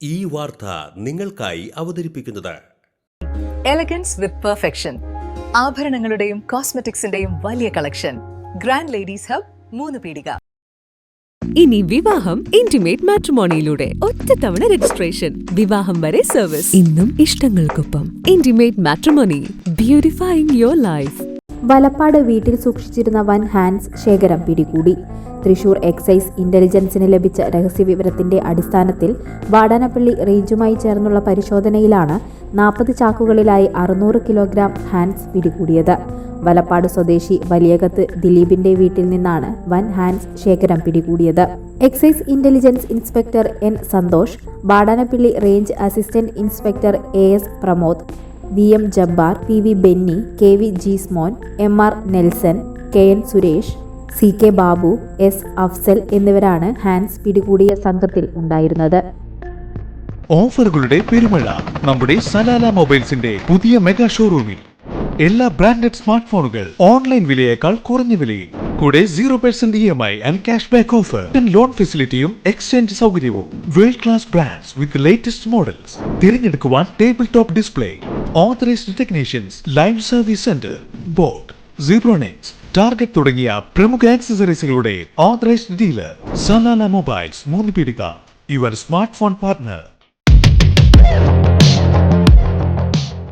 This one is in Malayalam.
ഈ വാർത്ത നിങ്ങൾക്കായി അവതരിപ്പിക്കുന്നത് എലഗൻസ് വിത്ത് പെർഫെക്ഷൻ, ആഭരണങ്ങളുടെയും കോസ്മെറ്റിക്സിന്റെയും വലിയ കളക്ഷൻ. ഗ്രാൻഡ് ലേഡീസ് ഹബ്, 3 പീടിക. ഇനി വിവാഹം ഇന്റിമേറ്റ് മാട്രിമോണിയിലൂടെ ഒറ്റത്തവണ രജിസ്ട്രേഷൻ, വിവാഹം വരെ സർവീസ്. ഇന്നും ഇഷ്ടങ്ങൾക്കൊപ്പം intimate matrimony, beautifying your life. Valappad വീട്ടിൽ സൂക്ഷിച്ചിരുന്ന വൻ ഹാൻഡ്സ് ശേഖരം പിടികൂടി. തൃശൂർ എക്സൈസ് ഇന്റലിജൻസിന് ലഭിച്ച രഹസ്യവിവരത്തിന്റെ അടിസ്ഥാനത്തിൽ വാടാനപ്പള്ളി റേഞ്ചുമായി ചേർന്നുള്ള പരിശോധനയിലാണ് 40 ചാക്കുകളിലായി 600 കിലോഗ്രാം ഹാൻഡ്സ് പിടികൂടിയത്. വലപ്പാട് സ്വദേശി വലിയകത്ത് ദിലീപിന്റെ വീട്ടിൽ നിന്നാണ് വൻ ഹാൻഡ്സ് ശേഖരം പിടികൂടിയത്. Excise intelligence inspector N Santhosh, Vadanappally range assistant inspector AS Pramod, VM Jabbar, PV Benny, KV Jeesmon, MR Nelson, KN Suresh, CK Babu, S Afsal എന്നിവരാണ് ഹാൻഡ്സ് പിടികൂടിയ സംഘത്തിൽ ഉണ്ടായിരുന്നത്. ഓഫറുകളുടെ പെരുമഴ നമ്മുടെ സലാല മൊബൈൽസിന്റെ പുതിയ മെഗാ ഷോറൂമിൽ. എല്ലാ ബ്രാൻഡഡ് സ്മാർട്ട് ഫോണുകൾ ഓൺലൈൻ വിലയേക്കാൾ കുറഞ്ഞ വിലയിൽ, കൂടെ 0% EMI and cash back offer, loan ഫെസിലിറ്റിയും എക്സ്ചേഞ്ച് സൗകര്യവും. World class brands with latest models തിരഞ്ഞെടുക്കുവാൻ table top display, authorised technicians, live service centre, Boat, Zebronics, target തുടങ്ങിയ പ്രമുഖ ആക്സസറീസുകളുടെ ഓതറൈസ്ഡ് ഡീലർ. സലാല മൊബൈൽസ്, 3 പീടിക, യുവർ സ്മാർട്ട് ഫോൺ പാർട്ട്ണർ.